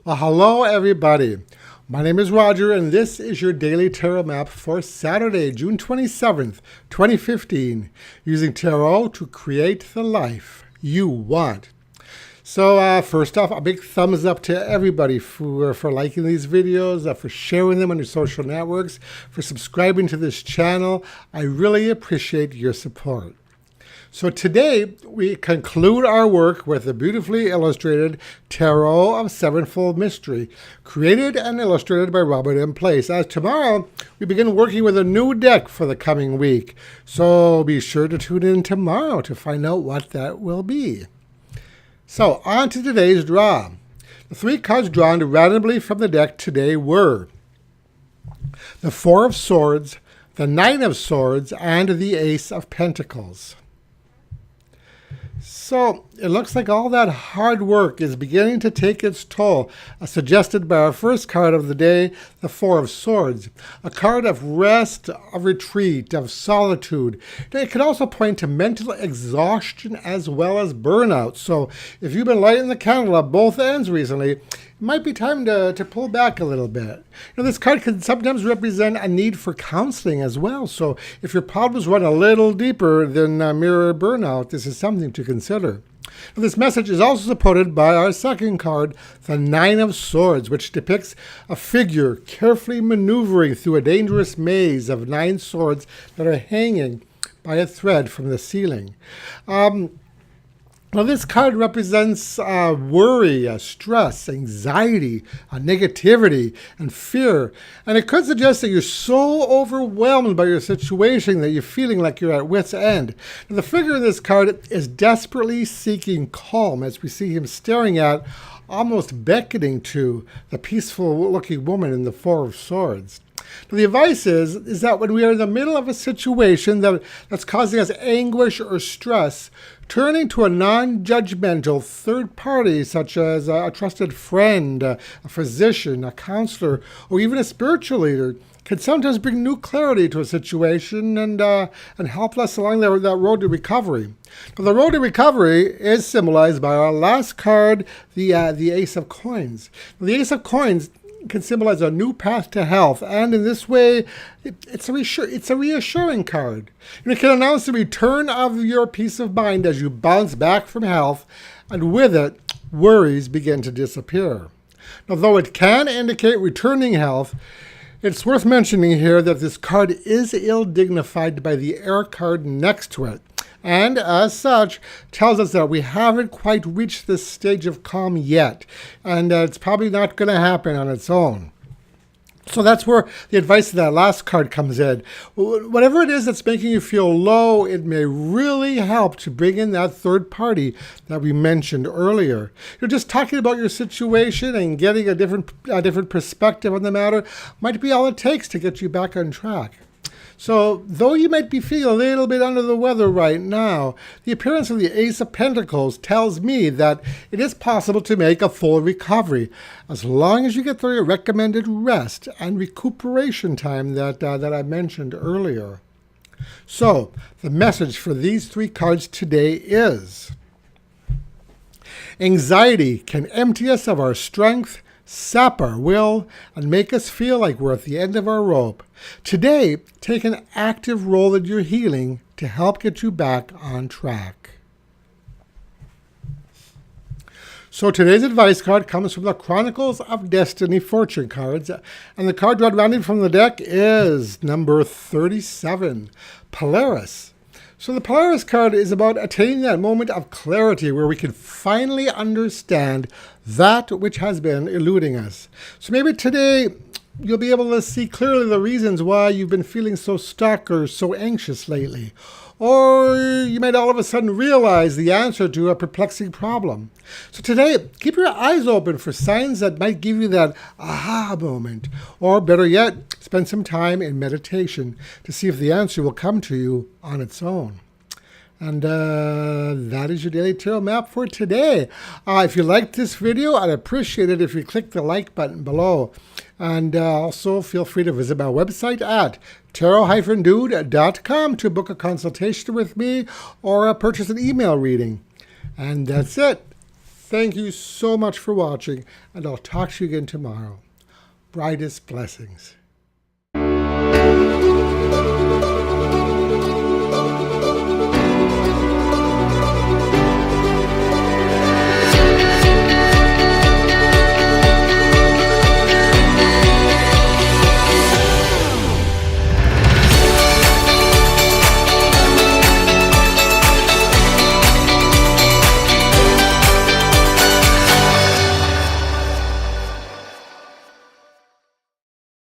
Well, hello everybody. My name is Roger and this is your daily tarot map for Saturday, June 27th, 2015, using tarot to create the life you want. So first off, a big thumbs up to everybody for liking these videos, for sharing them on your social networks, for subscribing to this channel. I really appreciate your support. So today, we conclude our work with the beautifully illustrated Tarot of Sevenfold Mystery, created and illustrated by Robert M. Place. As tomorrow, we begin working with a new deck for the coming week. So be sure to tune in tomorrow to find out what that will be. So on to today's draw. The three cards drawn randomly from the deck today were the Four of Swords, the Nine of Swords, and the Ace of Pentacles. So it looks like all that hard work is beginning to take its toll, as suggested by our first card of the day, the Four of Swords, a card of rest, of retreat, of solitude. It could also point to mental exhaustion as well as burnout. So if you've been lighting the candle at both ends recently, it might be time to pull back a little bit. This card can sometimes represent a need for counseling as well. So if your problems run a little deeper than mere burnout, this is something to consider. This message is also supported by our second card, the Nine of Swords, which depicts a figure carefully maneuvering through a dangerous maze of 9 swords that are hanging by a thread from the ceiling. Now, this card represents worry, stress, anxiety, negativity, and fear. And it could suggest that you're so overwhelmed by your situation that you're feeling like you're at wit's end. Now, the figure in this card is desperately seeking calm, as we see him staring at, almost beckoning to, the peaceful-looking woman in the Four of Swords. Now, the advice is that when we are in the middle of a situation that's causing us anguish or stress, turning to a non-judgmental third party, such as a trusted friend, a physician, a counselor, or even a spiritual leader, can sometimes bring new clarity to a situation and help us along that road to recovery. But the road to recovery is symbolized by our last card, the Ace of Coins. The Ace of Coins can symbolize a new path to health, and in this way, it's a reassuring card. It can announce the return of your peace of mind as you bounce back from health, and with it, worries begin to disappear. Now, though it can indicate returning health, it's worth mentioning here that this card is ill-dignified by the air card next to it, and as such tells us that we haven't quite reached this stage of calm yet, and it's probably not going to happen on its own. So that's where the advice of that last card comes in. Whatever it is that's making you feel low, it may really help to bring in that third party that we mentioned earlier. You're just talking about your situation and getting a different perspective on the matter might be all it takes to get you back on track. So, though you might be feeling a little bit under the weather right now, the appearance of the Ace of Pentacles tells me that it is possible to make a full recovery, as long as you get the recommended rest and recuperation time that I mentioned earlier. So, the message for these three cards today is: anxiety can empty us of our strength, sap our will, and make us feel like we're at the end of our rope. Today, take an active role in your healing to help get you back on track. So today's advice card comes from the Chronicles of Destiny fortune cards, and the card drawn randomly from the deck is number 37, Polaris. So the Polaris card is about attaining that moment of clarity where we can finally understand that which has been eluding us. So maybe today you'll be able to see clearly the reasons why you've been feeling so stuck or so anxious lately. Or you might all of a sudden realize the answer to a perplexing problem. So today, keep your eyes open for signs that might give you that aha moment. Or better yet, spend some time in meditation to see if the answer will come to you on its own. And that is your daily tarot map for today. If you liked this video, I'd appreciate it if you click the like button below. And also feel free to visit my website at tarot-dude.com to book a consultation with me or purchase an email reading. And that's it. Thank you so much for watching, and I'll talk to you again tomorrow. Brightest blessings.